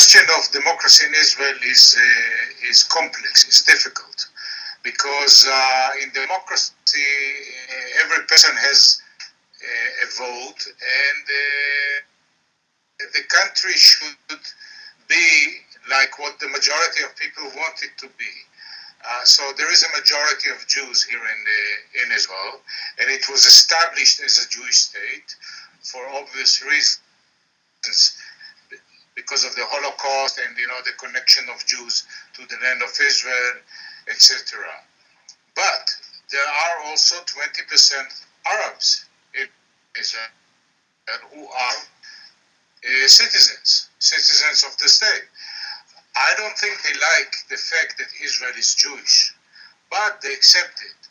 question of democracy in Israel is complex, it's difficult, because in democracy, every person has a vote, and the country should be like what the majority of people want it to be. So there is a majority of Jews here in Israel, and it was established as a Jewish state for obvious reasons, because of the Holocaust and the connection of Jews to the land of Israel, etc. But there are also 20% Arabs in Israel who are citizens of the state. I don't think they like the fact that Israel is Jewish, but they accept it.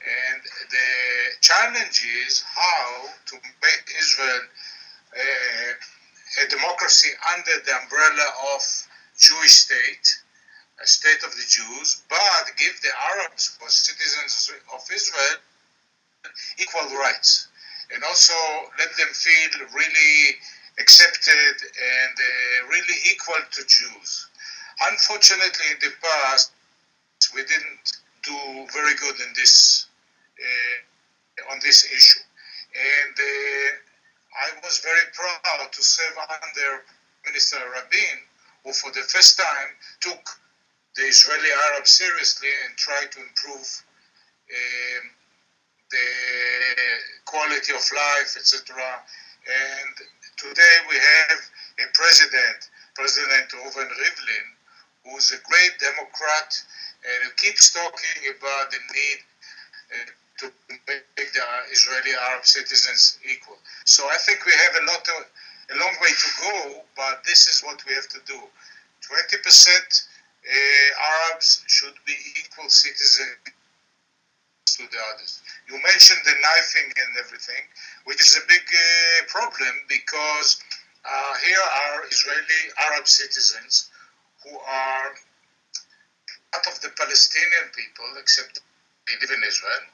And the challenge is how to make Israel a democracy under the umbrella of Jewish state, a state of the Jews, but give the Arabs, who are citizens of Israel, equal rights. And also let them feel really accepted and really equal to Jews. Unfortunately, in the past, we didn't do very good in this on this issue. And I was very proud to serve under Minister Rabin, who for the first time took the Israeli Arabs seriously and tried to improve the quality of life, etc. And today we have a President Reuven Rivlin, who's a great Democrat and who keeps talking about the need to make the Israeli Arab citizens equal. So I think we have a long way to go, but this is what we have to do. 20% Arabs should be equal citizens to the others. You mentioned the knifing and everything, which is a big problem, because here are Israeli Arab citizens who are part of the Palestinian people, except they live in Israel,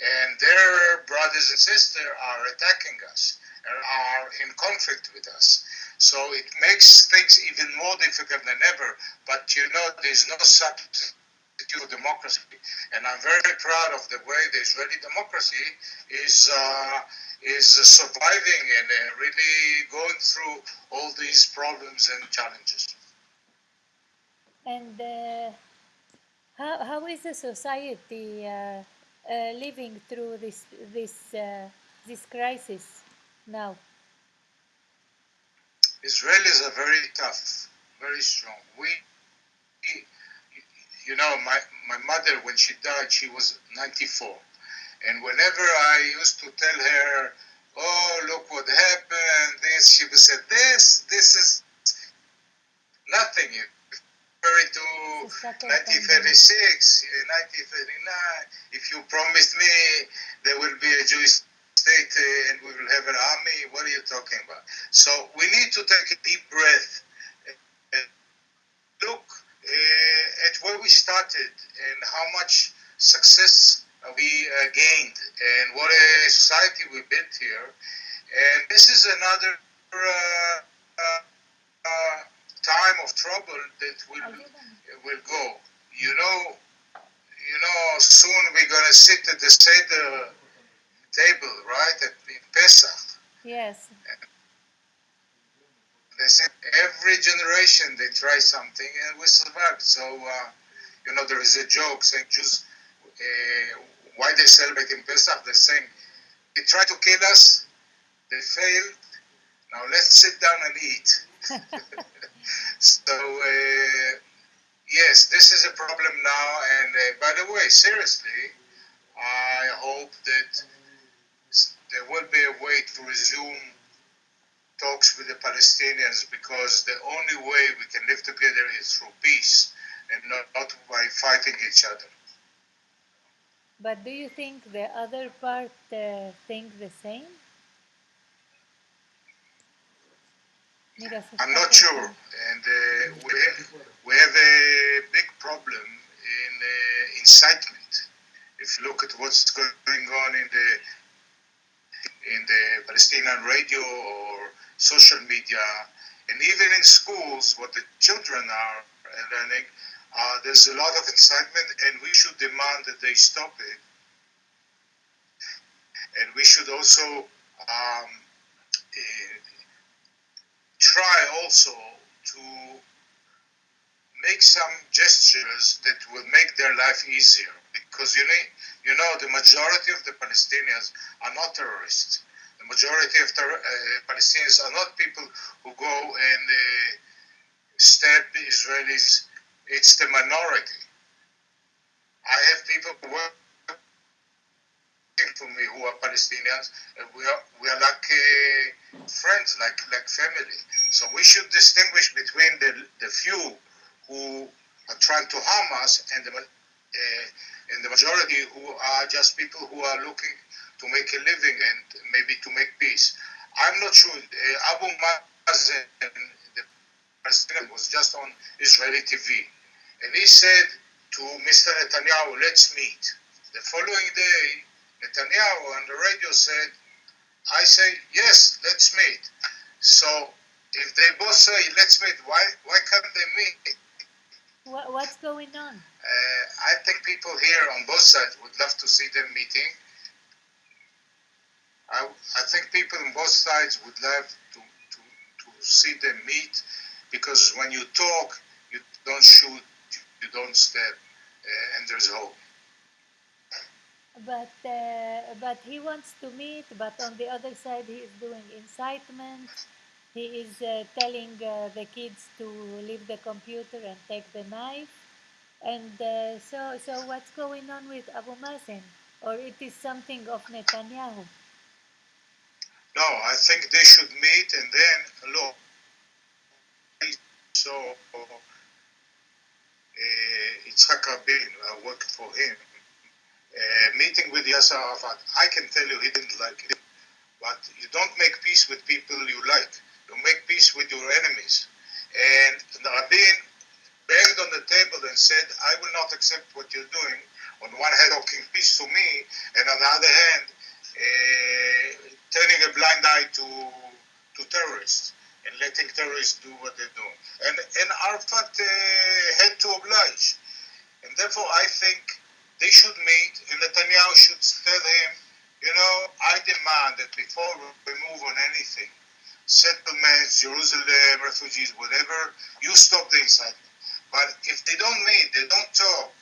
and their brothers and sisters are attacking us and are in conflict with us. So it makes things even more difficult than ever, but there's no substitute for democracy, and I'm very proud of the way the Israeli democracy is surviving and really going through all these problems and challenges. And how is the society living through this crisis now? Israelis are very tough, very strong. My mother, when she died, she was 94. And whenever I used to tell her, oh, look what happened, she would say, this is nothing. Compared to 1936, 1939, if you promised me there will be a Jewish state and we will have an army, what are you talking about? So we need to take a deep breath and look at where we started and how much success we gained and what a society we built here. And this is another time of trouble that will go. Soon we're gonna sit at the Seder table, right? In Pesach. Yes. They said every generation they try something and we survive. So there is a joke saying Jews, why they celebrate in Pesach? They're saying they try to kill us, they failed. Now let's sit down and eat. So yes, this is a problem now. And by the way, seriously, I hope that there will be a way to resume talks with the Palestinians, because the only way we can live together is through peace and not by fighting each other. But do you think the other part think the same? I'm not sure, and we have a big problem in incitement. If you look at what's going on in the Palestinian radio or social media, And even in schools, what the children are learning, there's a lot of incitement, and we should demand that they stop it. And we should also try also to make some gestures that will make their life easier, because you know the majority of the Palestinians are not terrorists. The majority of Palestinians are not people who go and stab Israelis. It's the minority. I have people working for me who are Palestinians, and we are like friends, like family. So we should distinguish between the few who are trying to harm us and the majority who are just people who are looking to make a living and maybe to make peace. I'm not sure. Abu Mazen, the president, was just on Israeli TV, and he said to Mr. Netanyahu, "Let's meet." The following day, Netanyahu on the radio said, "I say yes, let's meet." So if they both say let's meet, why can't they meet? What's going on? I think people here on both sides would love to see them meeting. I think people on both sides would love to see them meet, because when you talk, you don't shoot, you don't stab, and there's hope. But he wants to meet, but on the other side he is doing incitement. He is telling the kids to leave the computer and take the knife. And so what's going on with Abu Mazen? Or it is something of Netanyahu? No, I think they should meet, and then look. So Yitzhak Rabin, I worked for him. Meeting with Yasser Arafat, I can tell you he didn't like it. But you don't make peace with people you like. You make peace with your enemies. And Rabin banged on the table and said, "I will not accept what you're doing." On one hand, talking peace to me, and on the other hand, turning a blind eye to terrorists and letting terrorists do what they do. And Arafat had to oblige. And therefore, I think they should meet, and Netanyahu should tell him, I demand that before we move on anything, settlements, Jerusalem, refugees, whatever, you stop the incitement. But if they don't meet, they don't talk,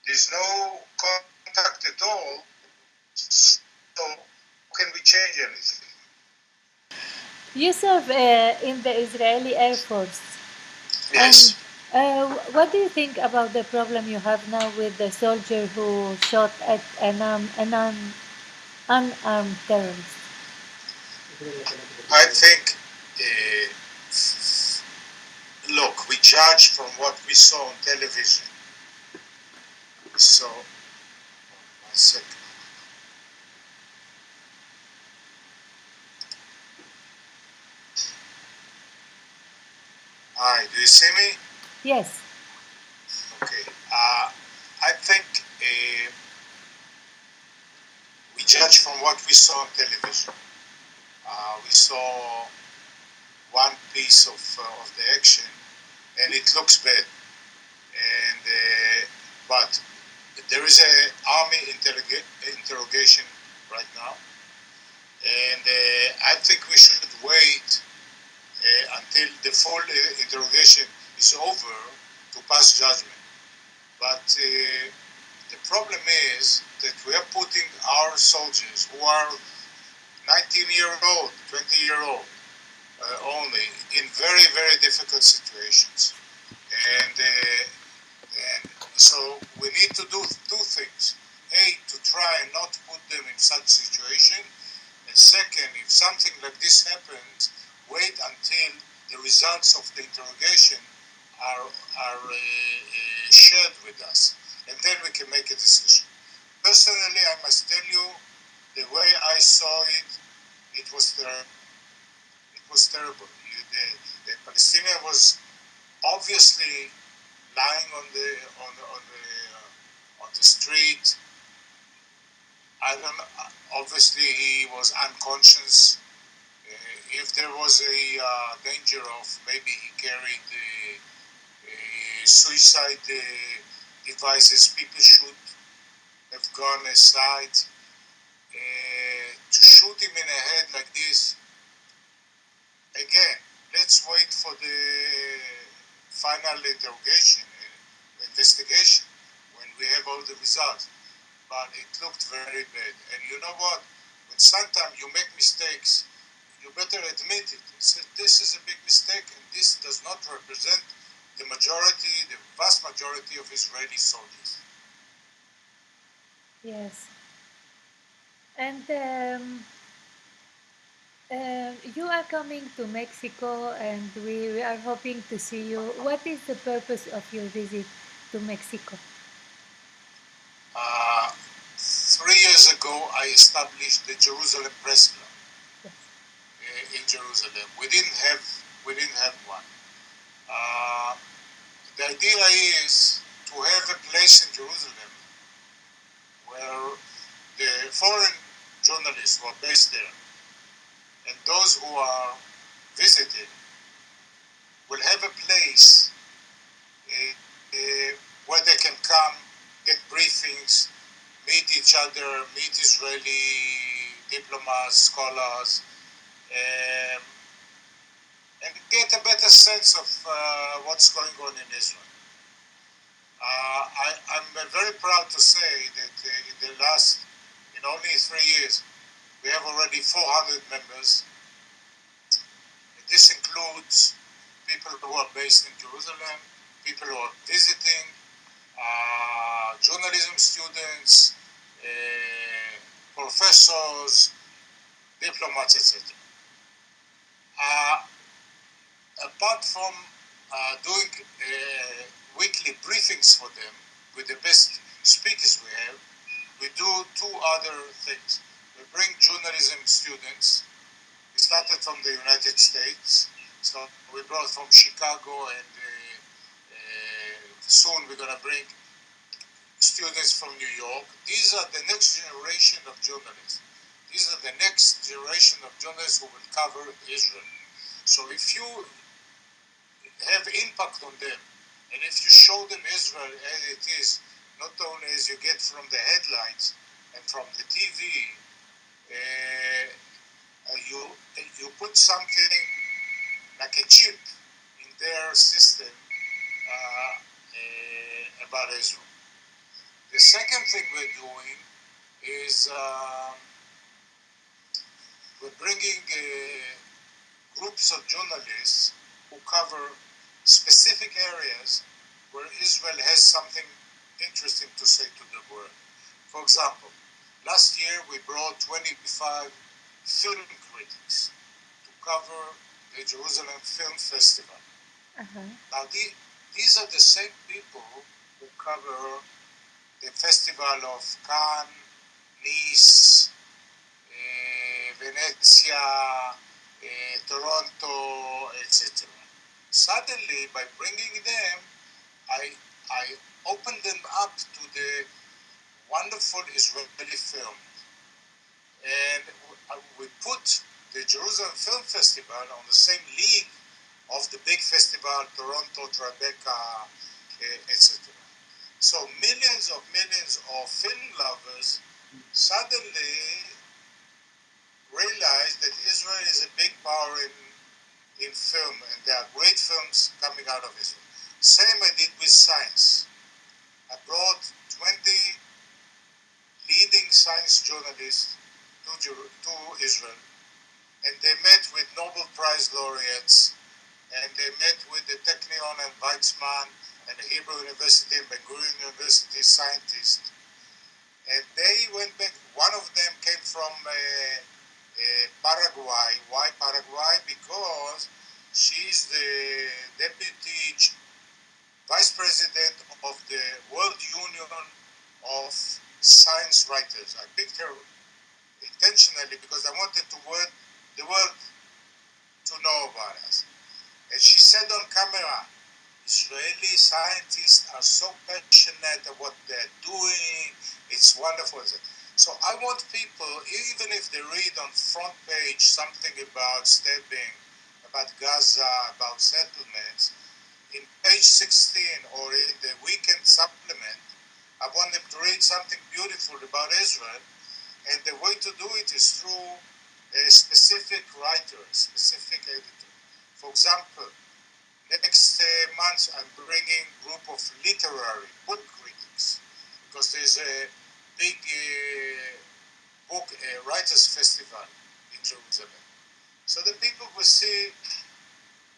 there's no contact at all, so how can we change anything? You serve in the Israeli Air Force. Yes. And what do you think about the problem you have now with the soldier who shot at an unarmed terrorist? I think, look, we judge from what we saw on television. So, 1 second. Hi, do you see me? Yes. Okay. I think we judge from what we saw on television. We saw one piece of the action, and it looks bad. And but there is an army interrogation right now, and I think we should wait until the full interrogation is over to pass judgment. But the problem is that we are putting our soldiers, who are 19-year-old, 20-year-old only, in very, very difficult situations. And so we need to do two things. A, to try and not put them in such situation. And second, if something like this happens, wait until the results of the interrogation are shared with us. And then we can make a decision. Personally, I must tell you, the way I saw it, it was terrible. It was terrible. The Palestinian was obviously lying on the street. I don't know. Obviously, he was unconscious. If there there was a danger of maybe he carried suicide devices, people should have gone aside. To shoot him in the head like this, again, let's wait for the final interrogation, investigation, when we have all the results. But it looked very bad. And you know what? When sometimes you make mistakes, you better admit it. Say, this is a big mistake, and this does not represent the majority, the vast majority of Israeli soldiers. Yes. And you are coming to Mexico, and we are hoping to see you. What is the purpose of your visit to Mexico? 3 years ago, I established the Jerusalem Press Club. Yes. In Jerusalem. We didn't have one. The idea is to have a place in Jerusalem where the foreign journalists who are based there and those who are visiting will have a place where they can come, get briefings, meet each other, meet Israeli diplomats, scholars, and get a better sense of what's going on in Israel. I'm very proud to say that in only 3 years, we have already 400 members. This includes people who are based in Jerusalem, people who are visiting, journalism students, professors, diplomats, etc. Apart from doing weekly briefings for them with the best speakers we have, we do 2 other things. We bring journalism students. We started from the United States, so we brought from Chicago, and soon we're going to bring students from New York. These are the next generation of journalists. These are the next generation of journalists who will cover Israel. So if you have impact on them, and if you show them Israel as it is, not only as you get from the headlines and from the TV, you put something like a chip in their system about Israel. The second thing we're doing is we're bringing groups of journalists who cover specific areas where Israel has something interesting to say to the world. For example, last year we brought 25 film critics to cover the Jerusalem Film Festival. Now these are the same people who cover the Festival of Cannes, Nice, Venezia, Toronto, etc. Suddenly, by bringing them, I opened them up to the wonderful Israeli film. And we put the Jerusalem Film Festival on the same league of the big festival, Toronto, Tribeca, etc. So millions of film lovers suddenly realized that Israel is a big power in film, and there are great films coming out of Israel. Same I did with science. I brought 20 leading science journalists to Israel, and they met with Nobel Prize laureates, and they met with the Technion and Weizmann and the Hebrew University and Ben-Gurion University scientists. And they went back. One of them came from Paraguay. Why Paraguay? Because she's the deputy vice president of the World Union of Science Writers. I picked her intentionally because I wanted the world to know about us. And she said on camera, Israeli scientists are so passionate at what they're doing. It's wonderful. So I want people, even if they read on front page something about stabbing, about Gaza, about settlements, in page 16 or in the weekend supplement, I want them to read something beautiful about Israel, and the way to do it is through a specific writer, specific editor. For example, next month I'm bringing a group of literary book critics, because there's a big book writers festival in Jerusalem. So the people will see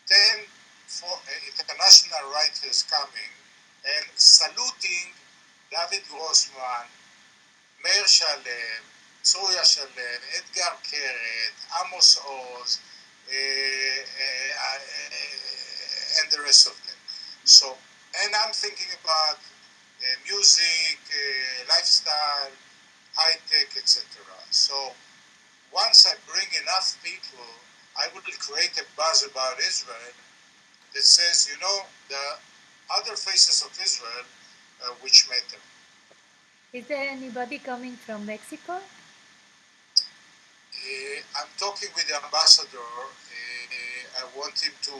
10 international writers coming and saluting David Grossman, Meir Shalem, Tzuya Shalem, Edgar Keret, Amos Oz, and the rest of them. So, and I'm thinking about music, lifestyle, high tech, etc. So, once I bring enough people, I will create a buzz about Israel that says, you know, the other faces of Israel which matter. Is there anybody coming from Mexico? I'm talking with the ambassador. I want him to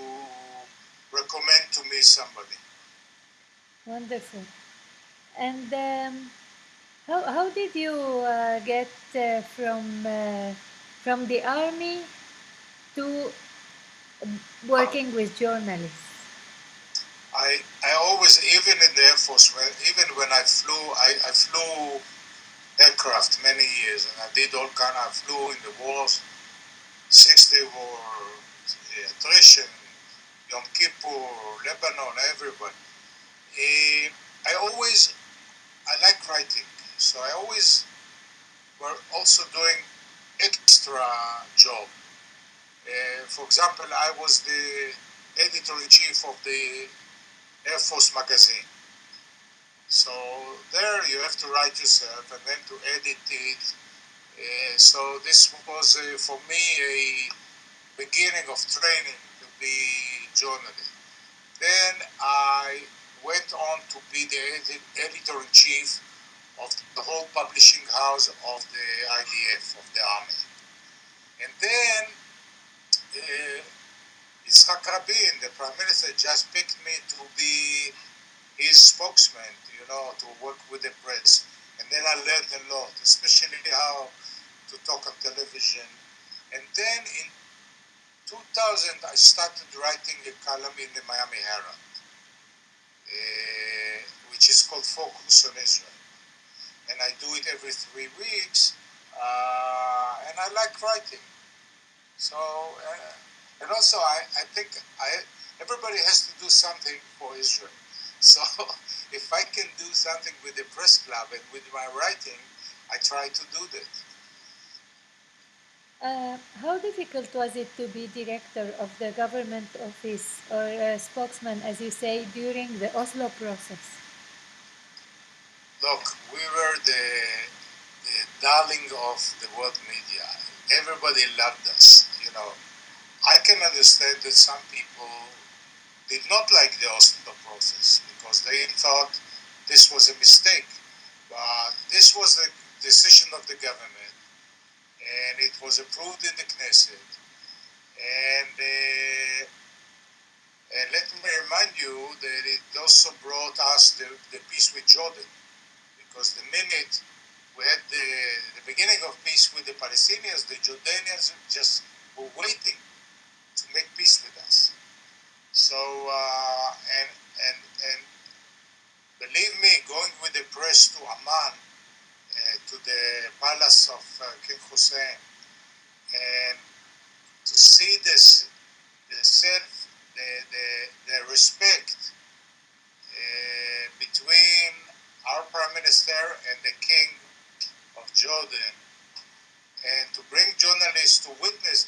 recommend to me somebody. Wonderful. And how did you get from the army to working with journalists? I always, even in the Air Force, even when I flew aircraft many years, and I did all kind. I flew in the wars, 6-day war, attrition, Yom Kippur, Lebanon, everybody. I like writing, so I always were also doing extra job. For example, I was the editor-in-chief of the Air Force magazine. So there you have to write yourself and then to edit it. So this was for me a beginning of training to be journalist. Then I went on to be the editor-in-chief of the whole publishing house of the IDF, of the army. And then Yitzhak Rabin, the prime minister, just picked me to be his spokesman, to work with the press. And then I learned a lot, especially how to talk on television. And then in 2000, I started writing a column in the Miami Herald, which is called Focus on Israel. And I do it every 3 weeks, and I like writing. So, and also I think everybody has to do something for Israel. So if I can do something with the press club and with my writing, I try to do that. How difficult was it to be director of the government office or spokesman, as you say, during the Oslo process? Look, we were the darling of the world media. Everybody loved us, I can understand that some people did not like the Oslo process because they thought this was a mistake. But this was the decision of the government, and it was approved in the Knesset. And let me remind you that it also brought us the peace with Jordan, because the minute we had the beginning of peace with the Palestinians, the Jordanians just were waiting to make peace with us. So, and believe me, going with the press to Amman, to the palace of King Hussein, and to see this, the respect between our prime minister and the king of Jordan, and to bring journalists to witness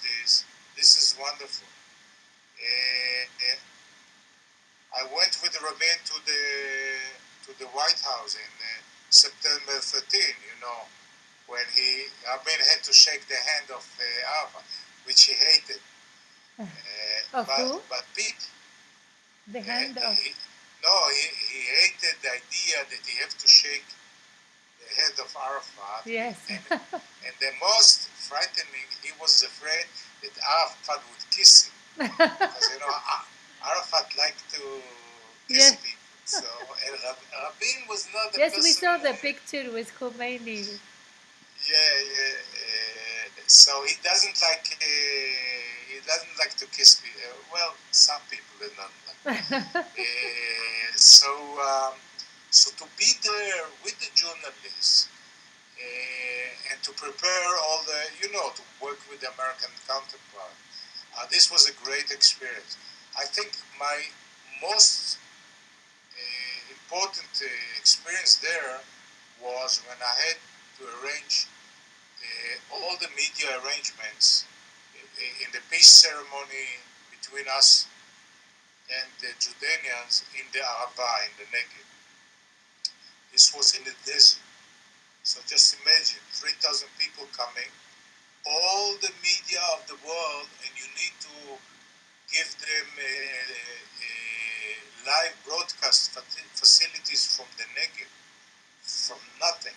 this is wonderful. I went with Rabin to the White House in September 13, when Rabin had to shake the hand of Arafat, which he hated. But Pete, the hand of... he hated the idea that he had to shake the head of Arafat. Yes. And the most frightening, he was afraid that Arafat would kiss him. Because, Arafat liked to kiss Yes. people. So, and Rabin was not the Yes, person. we saw the picture with Khomeini. Yeah. So he doesn't like to kiss people. Well, some people do not like. So to be there with the journalists and to prepare all the, to work with the American counterpart, this was a great experience. I think my most important experience there was when I had to arrange all the media arrangements in the peace ceremony between us and the Jordanians in the Arabah, in the Negev. This was in the desert. So just imagine 3,000 people coming, all the media of the world, and you need to give them live broadcast facilities from the Negev, from nothing.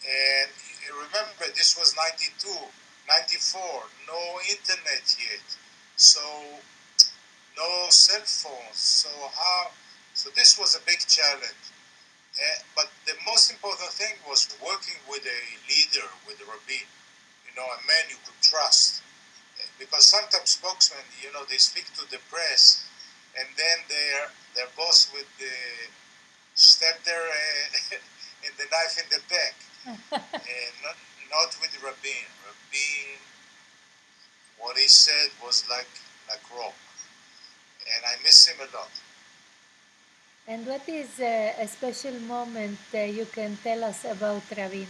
And remember, this was 92, 94, no internet yet, so no cell phones. So this was a big challenge. But the most important thing was working with a leader, with a rabbin, a man you could trust. Because sometimes spokesmen, they speak to the press, and then their boss would stab their in the knife in the back. Not with Rabin. Rabin, what he said was like rock, and I miss him a lot. And what is a special moment you can tell us about Rabin?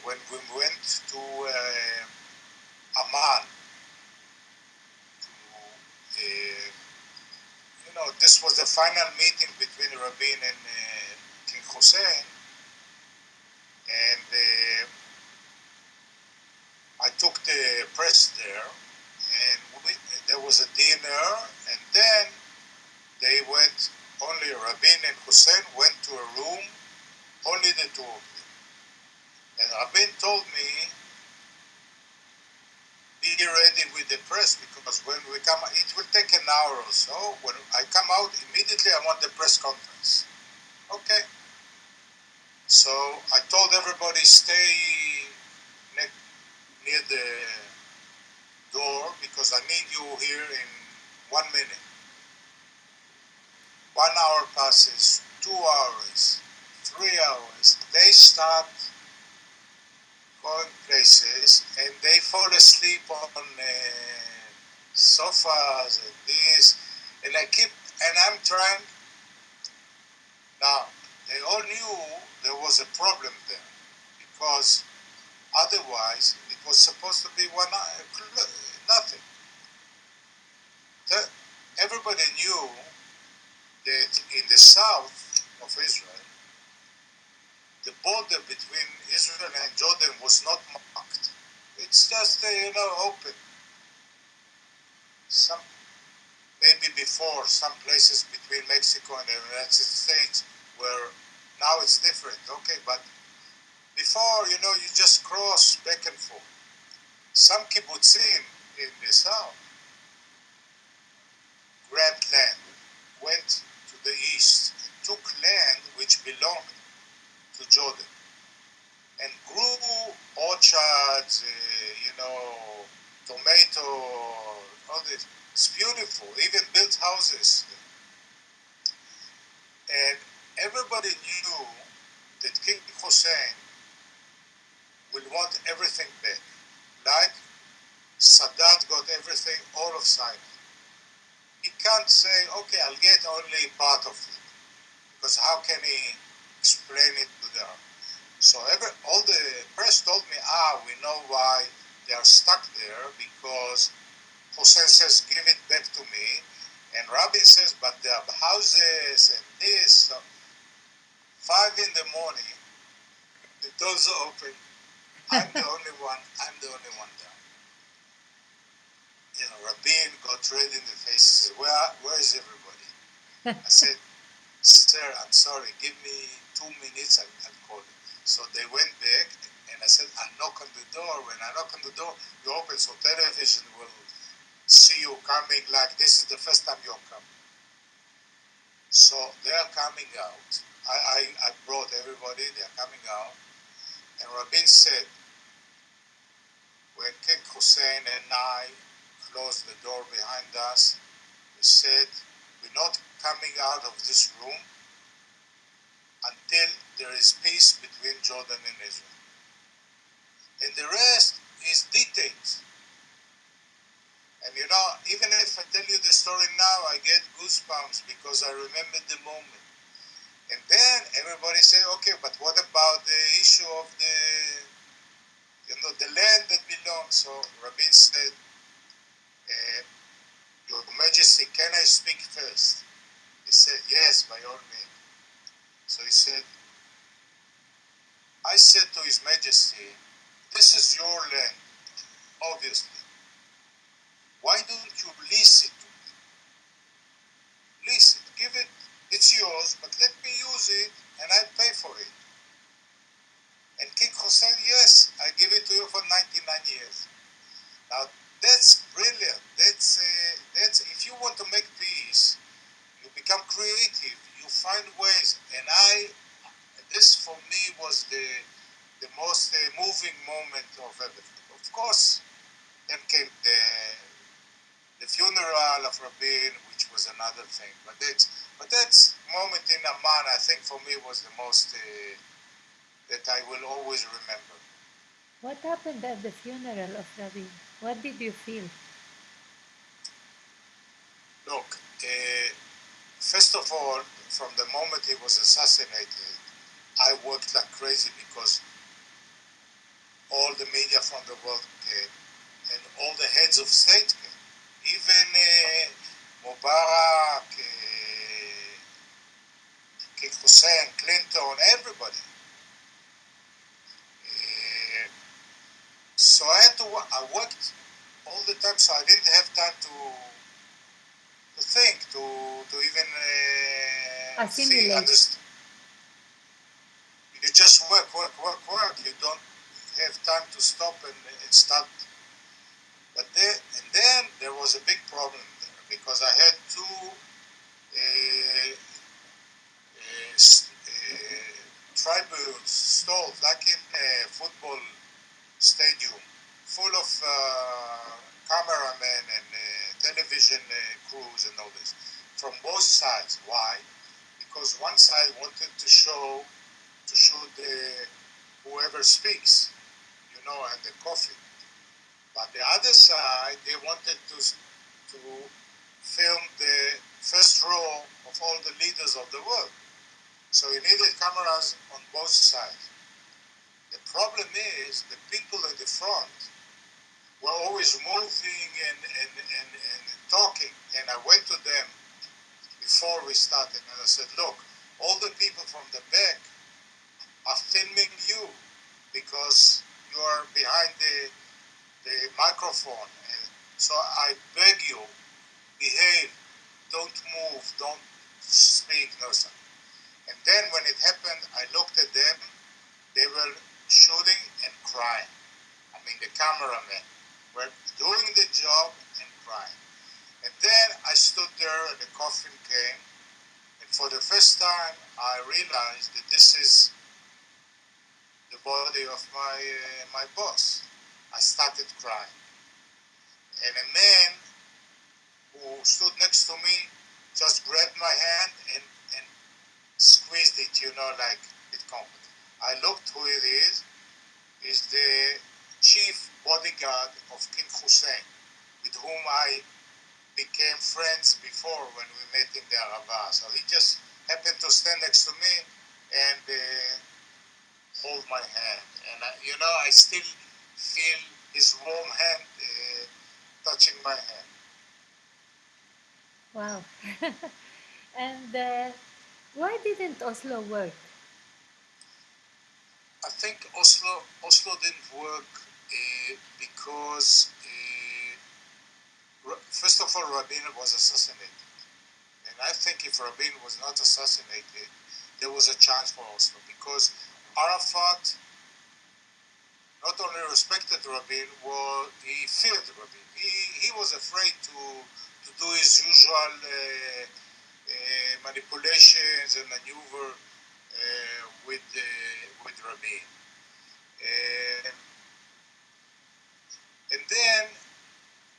When we went to Amman, this was the final meeting between Rabin and King Hussein, and I took the press there, and there was a dinner, and then they went, only Rabin and Hussein went to a room, only the two of them. And Rabin told me, be ready with the press, because when we come, it will take an hour or so. When I come out, immediately I want the press conference. Okay. So I told everybody, stay near the door, because I need you here in 1 minute. 1 hour passes, 2 hours, 3 hours. They start going places, and they fall asleep on sofas and this, and I'm trying. Now, they all knew there was a problem there, because otherwise it was supposed to be 1 hour, nothing. Everybody knew that in the south of Israel, the border between Israel and Jordan was not marked. It's just, open. Maybe before, some places between Mexico and the United States where now it's different. Okay, but before, you just cross back and forth. Some kibbutzim in the south grabbed land, went to the east, and took land which belonged to Jordan, and grew orchards, tomato, all this. It's beautiful, even built houses. And everybody knew that King Hussein will want everything back. Like Sadat got everything, all of Sinai. He can't say, okay, I'll get only part of it, because how can he explain it to them? So all the press told me, we know why they are stuck there, because Hussein says, give it back to me, and Rabin says, but there are houses and this. So 5 in the morning, the doors are open. I'm the only one down. Rabin got red in the face and said, where is everybody? I said, sir, I'm sorry, give me 2 minutes, I'll call you. So they went back, and I said, I knock on the door. When I knock on the door, you open, so television will see you coming, like this is the first time you're coming. So they are coming out. I brought everybody, they're coming out. And Rabin said, when King Hussein and I closed the door behind us, he said, we're not coming out of this room until there is peace between Jordan and Israel. And the rest is details. And you know, even if I tell you the story now, I get goosebumps because I remember the moment. And then everybody said, okay, but what about the issue of the land that belongs? So Rabin said, Your Majesty, can I speak first? He said, yes, by all means. So he said, I said to His Majesty, this is your land, obviously. Why don't you lease it to me? Lease it, give it, it's yours, but let me use it and I pay for it. And King Hussein, yes, I give it to you for 99 years. Now, that's brilliant. That's if you want to make peace, you become creative, you find ways. And this for me was the most moving moment of everything. Of course, then came the funeral of Rabin, which was another thing. But that's moment in Amman, I think for me was the most that I will always remember. What happened at the funeral of Rabin? What did you feel? Look, first of all, from the moment he was assassinated, I worked like crazy because all the media from the world came and all the heads of state came. Even Mubarak, King Hussein, Clinton, everybody. So I worked all the time, so I didn't have time to think, to even see, understand. You just work. You don't have time to stop and start. But then there was a big problem there because I had two tribunes stalled, like in a football stadium, full of cameramen and television crews and all this, from both sides. Why? Because one side wanted to shoot whoever speaks, and the coffee. But the other side, they wanted to film the first row of all the leaders of the world. So you needed cameras on both sides. The problem is the people in the front were always moving and talking. And I went to them before we started and I said, look, all the people from the back are filming you because you are behind the microphone. And so I beg you, behave, don't move, don't speak, no something. And then when it happened, I looked at them, they were shooting and crying. I mean, the cameramen were doing the job and crying. And then I stood there and the coffin came, and for the first time I realized that this is the body of my boss. I started crying. And a man who stood next to me just grabbed my hand and squeezed it, like with confidence. I looked who it is the chief bodyguard of King Hussein, with whom I became friends before when we met in the Arava. So he just happened to stand next to me and hold my hand. And, I still feel his warm hand touching my hand. Wow. And why didn't Oslo work? I think Oslo didn't work because, first of all, Rabin was assassinated. And I think if Rabin was not assassinated, there was a chance for Oslo, because Arafat not only respected Rabin, he feared Rabin. He was afraid to do his usual manipulations and maneuver with Rabin. And then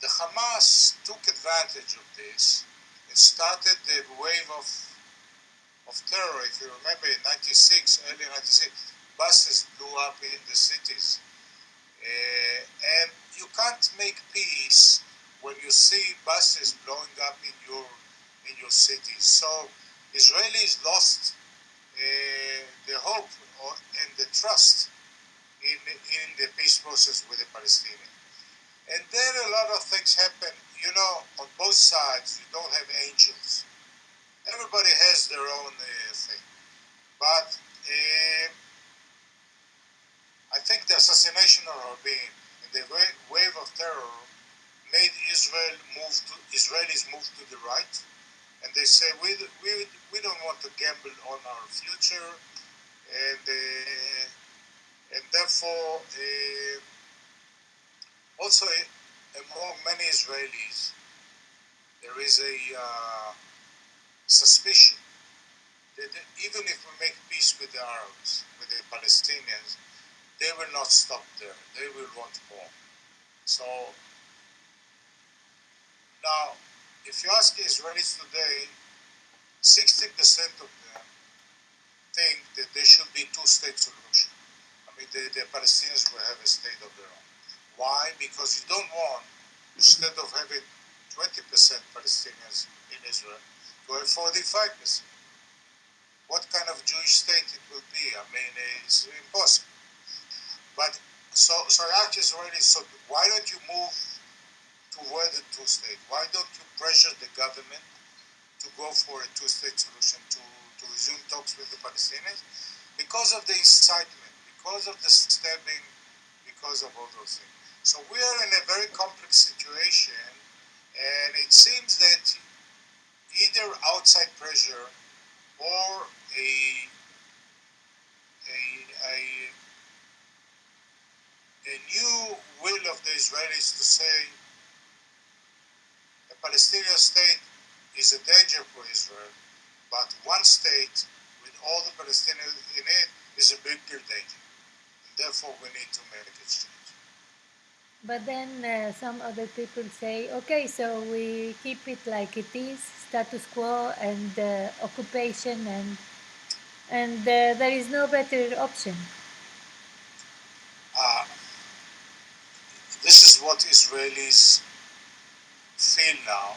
the Hamas took advantage of this and started the wave of terror. If you remember, in early 96, buses blew up in the cities. And you can't make peace when you see buses blowing up in your cities. So Israelis lost the hope and the trust in the peace process with the Palestinians. And then a lot of things happen. You know, on both sides, you don't have angels. Everybody has their own thing. But I think the assassination of Rabin and the wave of terror made Israelis move to the right, and they say we don't want to gamble on our future, and therefore also among many Israelis there is a suspicion that even if we make peace with the Arabs, with the Palestinians, they will not stop there. They will want more. So now, if you ask Israelis today, 60% of them think that there should be two-state solution. I mean, the Palestinians will have a state of their own. Why? Because you don't want, instead of having 20% Palestinians in Israel, to have 45%. What kind of Jewish state it will be? I mean, it's impossible. But so actually, so why don't you move toward the two-state? Why don't you pressure the government to go for a two-state solution, to resume talks with the Palestinians? Because of the incitement, because of the stabbing, because of all those things. So we are in a very complex situation, and it seems that either outside pressure or a new will of the Israelis to say a Palestinian state is a danger for Israel, but one state with all the Palestinians in it is a bigger danger. And therefore, we need to make a change. But then some other people say, okay, so we keep it like it is, status quo and occupation, and there is no better option. This is what Israelis feel now.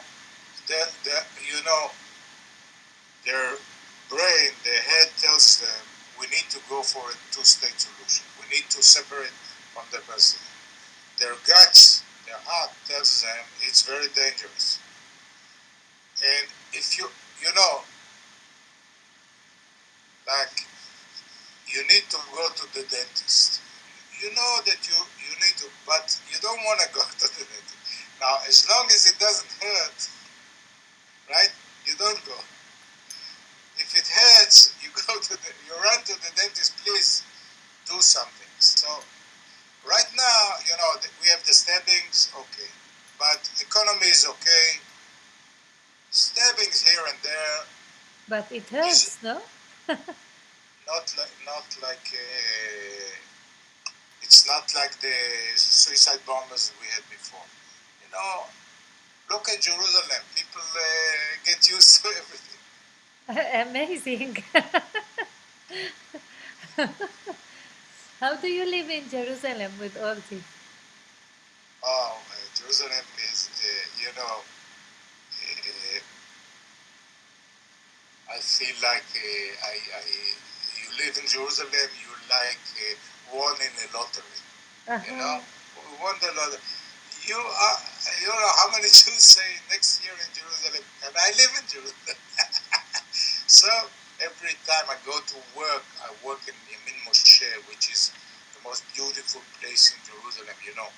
You know, their brain, their head tells them we need to go for a two-state solution. We need to separate from the president. Their guts, their heart tells them it's very dangerous. And if you know, like, you need to go to the dentist. You know that you need to, but you don't want to go to the dentist. Now, as long as it doesn't hurt, right, you don't go. If it hurts, you run to the dentist, please do something. So right now, you know, we have the stabbings, okay, but economy is okay. Stabbings here and there. But it hurts, no? Not like it's not like the suicide bombers we had before. You know, look at Jerusalem. People get used to everything. Amazing. How do you live in Jerusalem with all this? Oh, Jerusalem is, you know, I feel like you live in Jerusalem, you like won in a lottery. You know, won the lottery. You know how many Jews say next year in Jerusalem, and I live in Jerusalem. So every time I go to work, I work in Yamin Moshe, which is the most beautiful place in Jerusalem. You know,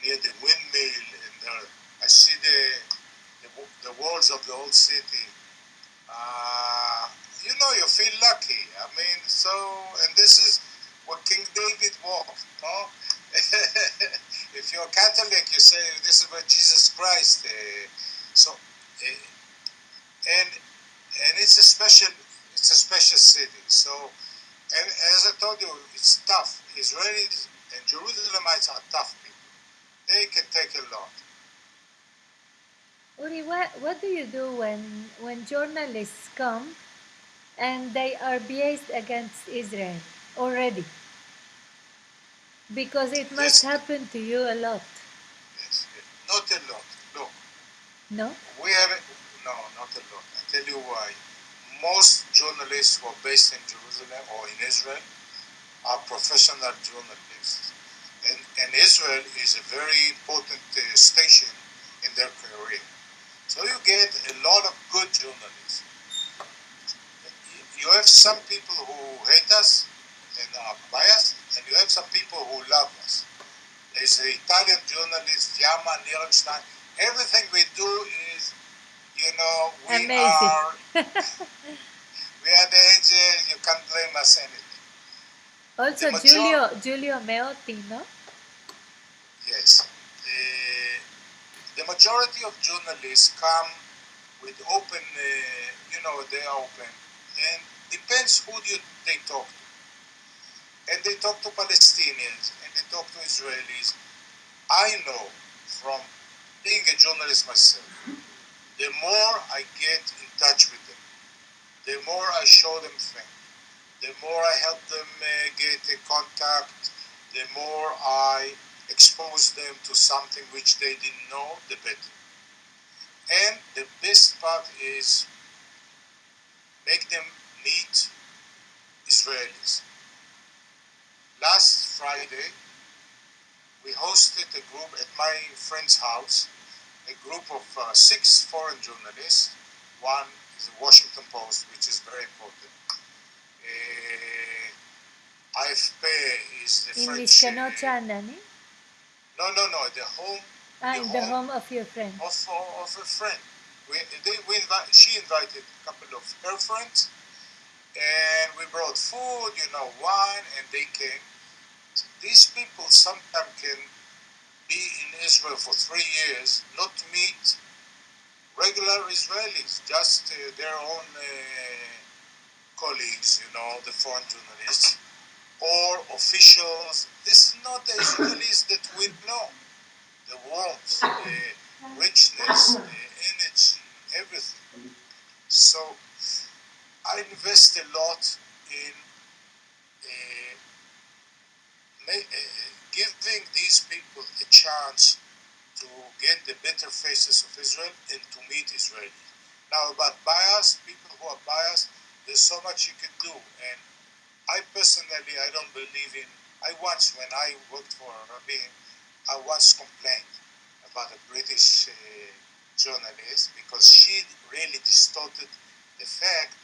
near the windmill, and I see the walls of the old city. You feel lucky. I mean, and this is what King David walked, no? If you're Catholic, you say this is where Jesus Christ. And it's a special city. So, and as I told you, it's tough. Israelis and Jerusalemites are tough people. They can take a lot. Uri, what do you do when journalists come and they are biased against Israel already? Because it must happen to you a lot. Yes, not a lot. Look. No? No, not a lot. I tell you why. Most journalists who are based in Jerusalem or in Israel are professional journalists. And Israel is a very important station in their career. So you get a lot of good journalists. You have some people who hate us and are biased, and you have some people who love us. There's the Italian journalist, Fiamma Nierenstein. Everything we do is, we amazing. We are the angels, you can't blame us anything. Also, Giulio Meotti, no? Yes. The majority of journalists come with open, they are open. And depends who they talk to. And they talk to Palestinians, and they talk to Israelis. I know from being a journalist myself, the more I get in touch with them, the more I show them things, the more I help them get in contact, the more I expose them to something which they didn't know, the better. And the best part is make them meet Israelis. Last Friday, we hosted a group at my friend's house, a group of 6 foreign journalists. One is the Washington Post, which is very important. AFP is the French. No, the home. The home of your friend. Of a friend. She invited a couple of her friends, and we brought food, wine, and they came. These people sometimes can be in Israel for 3 years, not meet regular Israelis, just their own colleagues, the foreign journalists, or officials. This is not the Israelis that we know. The warmth, the richness, the energy, everything. So I invest a lot in giving these people a chance to get the better faces of Israel and to meet Israelis. Now, about bias, people who are biased, there's so much you can do. And I personally, I don't believe in. When I worked for Rabin, I once complained about a British journalist because she really distorted the fact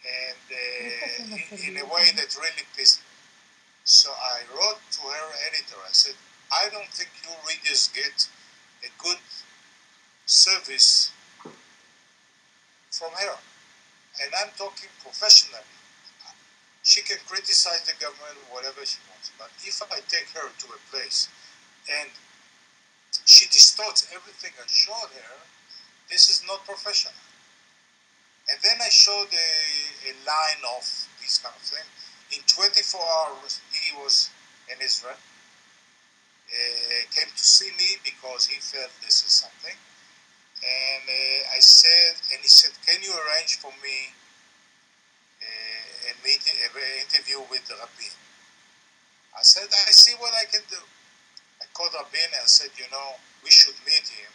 and in a way that really pissed me. So I wrote to her editor. I said, I don't think you readers get a good service from her. And I'm talking professionally. She can criticize the government whatever she wants, but if I take her to a place and she distorts everything I showed her, this is not professional. And then I showed a line of this kind of thing. In 24 hours, he was in Israel, came to see me because he felt this is something. And he said, can you arrange for me an interview with the Rabin? I said, I see what I can do. I called Rabin and said, we should meet him.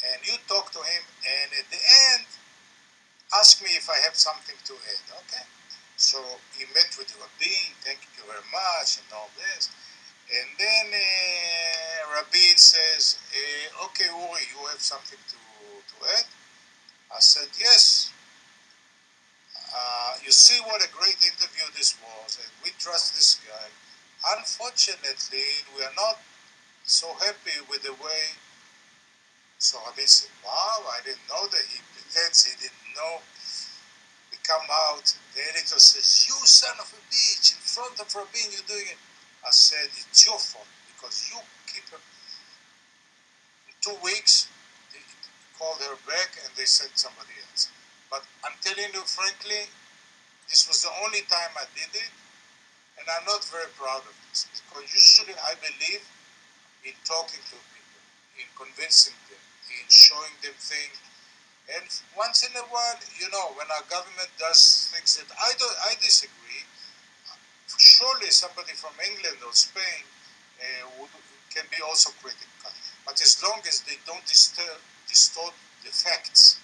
And you talk to him, and at the end, ask me if I have something to add, okay? So he met with Rabin, thank you very much, and all this. And then Rabin says, okay, Uri, you have something to add? I said, yes. You see what a great interview this was, and we trust this guy. Unfortunately, we are not so happy with the way. So Rabin said, wow, I didn't know that. He pretends he didn't know. come out, the editor says, "You son of a bitch, in front of Rabin, you're doing it." I said, "It's your fault, because you keep her." In 2 weeks, they called her back and they sent somebody else. But I'm telling you frankly, this was the only time I did it, and I'm not very proud of this, because usually I believe in talking to people, in convincing them, in showing them things. And once in a while, when our government does things that I disagree, surely somebody from England or Spain can be also critical. But as long as they don't distort the facts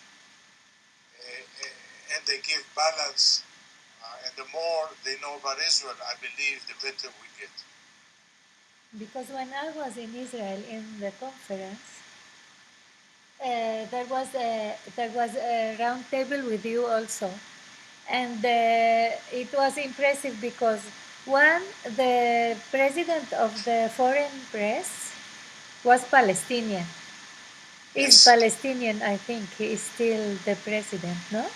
and they give balance, and the more they know about Israel, I believe the better we get. Because when I was in Israel in the conference, there was a round table with you also, and it was impressive because the president of the foreign press was Palestinian. Is Palestinian, I think. He is still the president, no?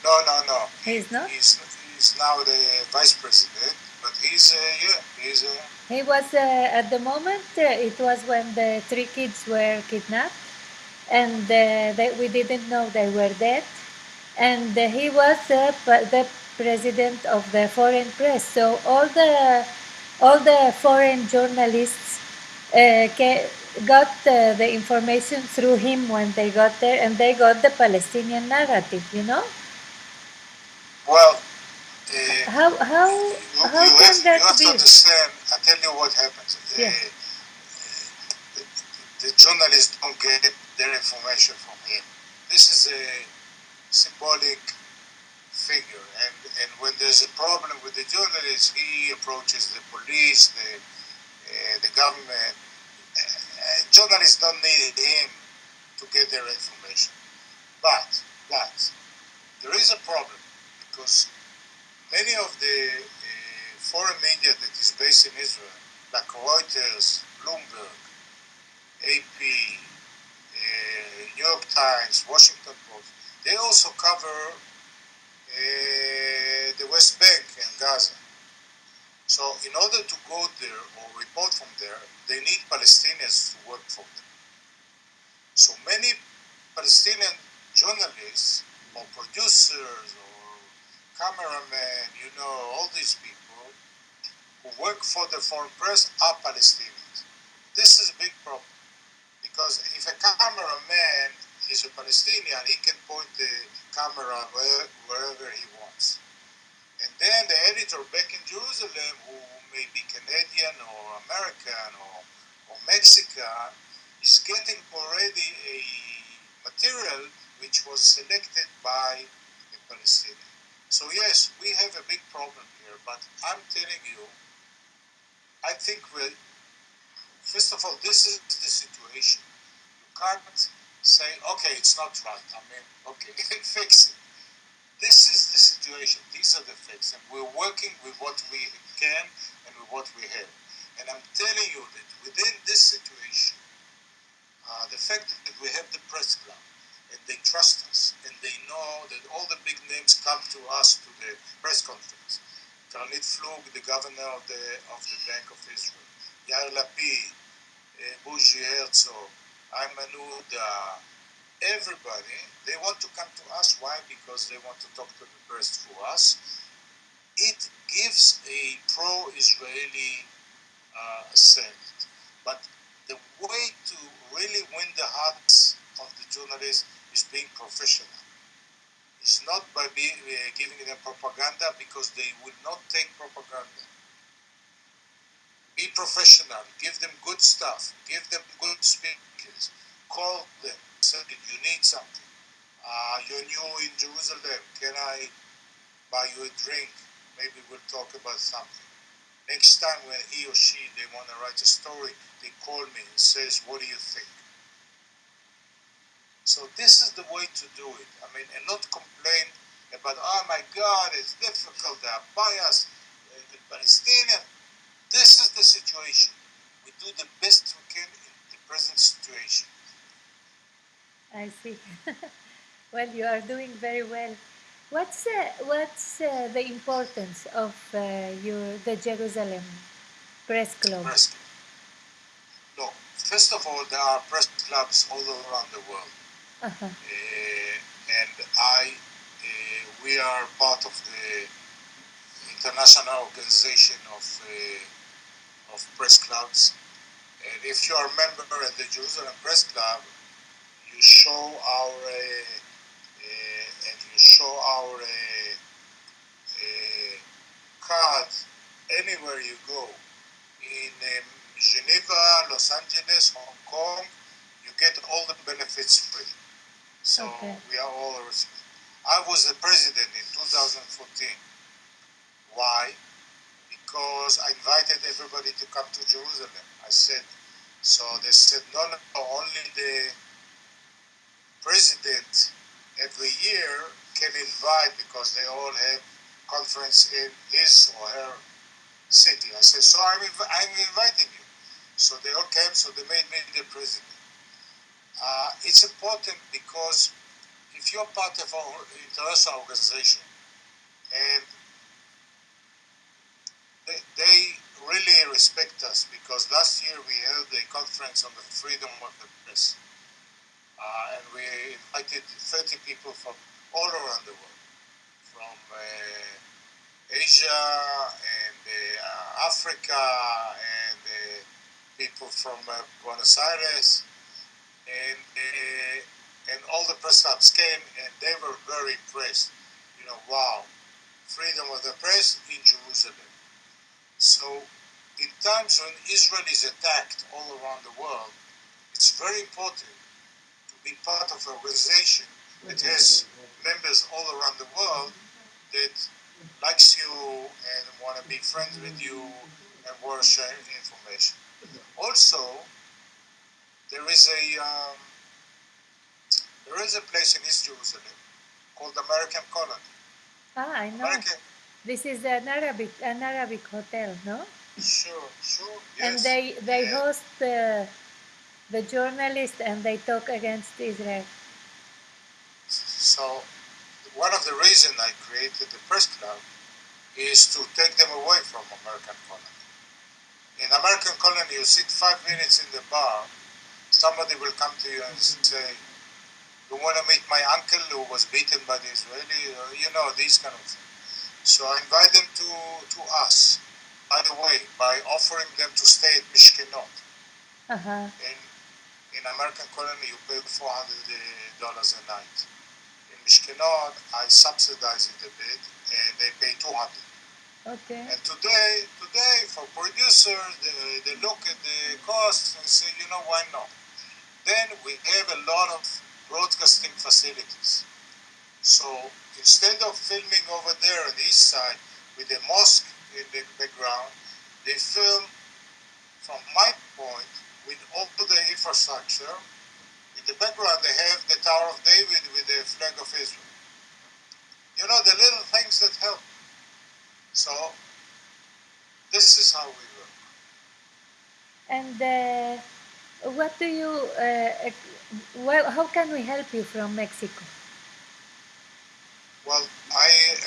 No. He's not? He's now the vice president, but he's. He was, at the moment, it was when the 3 kids were kidnapped, and we didn't know they were dead. And he was the president of the foreign press. So all the foreign journalists got the information through him when they got there, and they got the Palestinian narrative. Well, how you can that have be? to understand. I tell you what happens. Yeah. The journalists don't get their information from him. This is a symbolic figure, and when there's a problem with the journalist, he approaches the police, the government. Journalists don't need him to get their information. But there is a problem, because many of the foreign media that is based in Israel, like Reuters, Bloomberg, AP, New York Times, Washington Post, they also cover the West Bank and Gaza. So in order to go there or report from there, they need Palestinians to work for them. So many Palestinian journalists or producers or cameramen, all these people who work for the foreign press are Palestinians. This is a big problem, because if a cameraman is a Palestinian, he can point the camera wherever he wants. And then the editor back in Jerusalem, who may be Canadian or American or Mexican, is getting already a material which was selected by a Palestinian. So yes, we have a big problem here, but I'm telling you, I think first of all, this is the situation. You can't say, okay, it's not right. Okay, fix it. This is the situation. These are the facts, and we're working with what we can and with what we have. And I'm telling you that within this situation, the fact that we have the press club, and they trust us, and they know that all the big names come to us to the press conference. Karnit Flug, the governor of the Bank of Israel, Yair Lapid, Bougie Herzog, Ayman Uda, everybody, they want to come to us. Why? Because they want to talk to the press through us. It gives a pro-Israeli scent. But the way to really win the hearts of the journalists is being professional. It's not by giving them propaganda, because they will not take propaganda. Be professional. Give them good stuff. Give them good speakers. Call them. Say that you need something. You're new in Jerusalem. Can I buy you a drink? Maybe we'll talk about something. Next time when he or she, they want to write a story, they call me and says, what do you think? So this is the way to do it. And not complain about, oh my God, it's difficult, they are biased, the Palestinian. This is the situation. We do the best we can in the present situation. I see. Well, you are doing very well. What's the importance of the Jerusalem Press Club? Press. Look, first of all, there are press clubs all around the world, Uh-huh. and we are part of the international organization of press clubs. And if you are a member of the Jerusalem Press Club, you show our card anywhere you go. In Geneva, Los Angeles, Hong Kong, you get all the benefits free. So Okay. we are all responsible. I was the president in 2014. Why? Because I invited everybody to come to Jerusalem. I said, so they said, no, only the president every year can invite because they all have conference in his or her city. I said, so I'm inviting you. So they all came, so they made me the president. It's important because if you're part of our international organization and they really respect us, because last year we held a conference on the freedom of the press, and we invited 30 people from all around the world, from Asia and Africa and people from Buenos Aires, and all the press clubs came, and they were very impressed. Wow, freedom of the press in Jerusalem. So in times when Israel is attacked all around the world, it's very important to be part of an organization that has members all around the world that likes you and want to be friends with you and want to share information. Also, there is a place in East Jerusalem called American Colony. I know. American, This is an Arabic hotel, no? sure, yes. And they host the journalists and they talk against Israel. So one of the reasons I created the press club is to take them away from American Colony. In American Colony, you sit 5 minutes in the bar, somebody will come to you and say, you want to meet my uncle who was beaten by the Israeli, these kind of things. So I invite them to us, by the way, by offering them to stay at Mishkenot. Uh-huh. In American Colony, you pay $400 a night. In Mishkenot, I subsidize it a bit, and they pay $200. Okay. And today, for producers, they look at the costs and say, why not? Then we have a lot of broadcasting facilities. So instead of filming over there on the east side with the mosque in the background, they film from my point with all the infrastructure. In the background, they have the Tower of David with the flag of Israel. The little things that help. So this is how we work. And what do you? How can we help you from Mexico? Well,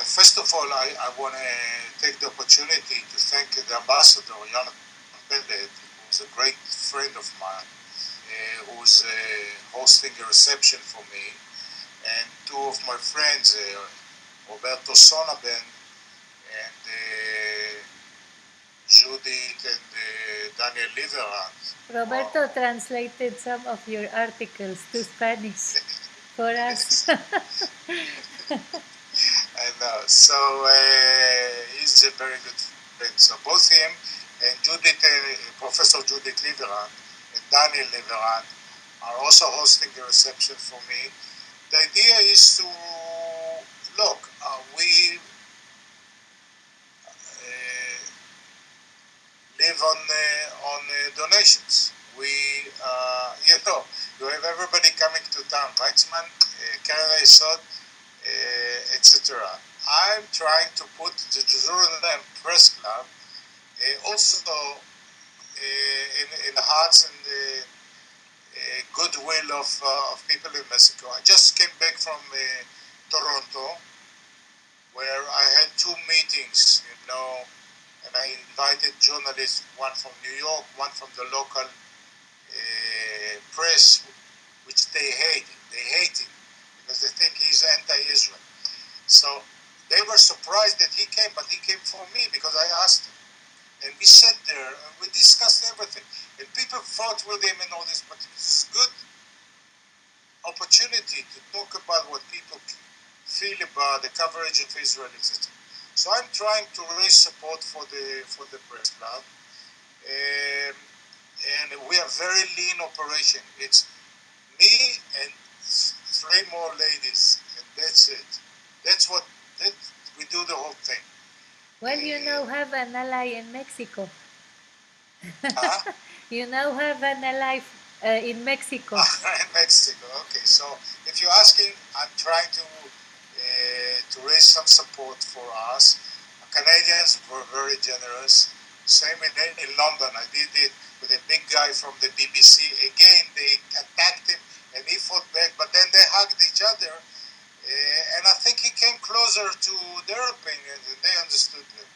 first of all, I want to take the opportunity to thank the ambassador, Jonathan Pellet, who's a great friend of mine, who's hosting a reception for me, and two of my friends, Roberto Sonaben and Judith and Daniel Liverand. Roberto translated some of your articles to Spanish for us. I know. So he's a very good friend. So both him and Professor Judith Liverand and Daniel Liverand are also hosting a reception for me. The idea is to look. We live on donations. We, you have everybody coming to town, Weitzman, Canada Isod, etc. I'm trying to put the Jerusalem Press Club also in the hearts and the goodwill of people in Mexico. I just came back from Toronto, where I had 2 meetings, and I invited journalists, one from New York, one from the local press, which they hate. They hate him because they think he's anti-Israel. So they were surprised that he came, but he came for me because I asked him. And we sat there and we discussed everything. And people fought with him and all this, but it was a good opportunity to talk about what people feel about the coverage of Israel, etc. So I'm trying to raise support for the press club. And we are very lean operation. It's me and 3 more ladies, and that's it. That's what we do the whole thing. Well, you now have an ally in Mexico. Huh? You now have an ally in Mexico. In Mexico. Okay, so if you're asking, I'm trying to raise some support for us. Canadians were very generous. Same in London. I did it with a big guy from the BBC. Again, they attacked him and he fought back, but then they hugged each other. And I think he came closer to their opinions and they understood them.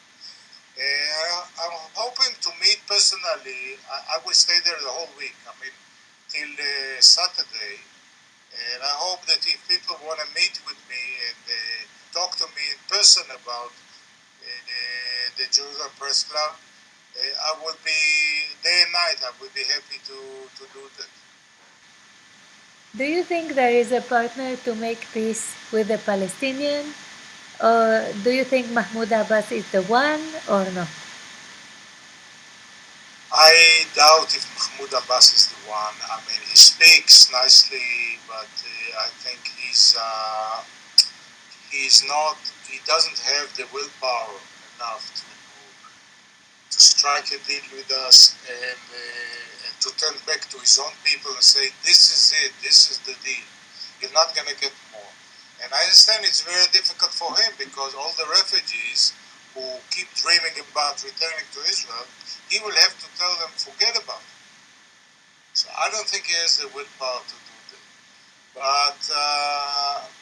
I'm hoping to meet personally. I will stay there the whole week. I mean, till Saturday. And I hope that if people want to meet with me and talk to me in person about the Jerusalem Press Club, I will be, day and night, I will be happy to do that. Do you think there is a partner to make peace with the Palestinian? Or do you think Mahmoud Abbas is the one or no? I doubt if Mahmoud Abbas is the one. I mean, he speaks nicely, but I think he's not. He doesn't have the willpower enough to strike a deal with us and to turn back to his own people and say, "This is it. This is the deal. You're not going to get more." And I understand it's very difficult for him because all the refugees who keep dreaming about returning to Israel, he will have to tell them, forget about it. So I don't think he has the willpower to do that.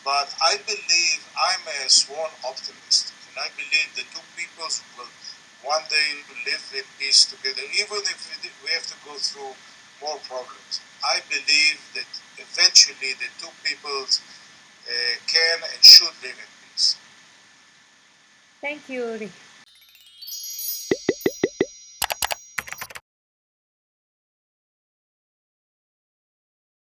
But I believe, I'm a sworn optimist, and I believe the 2 peoples will one day live in peace together, even if we have to go through more problems. I believe that eventually the 2 peoples can and should live in peace. Thank you, Uri.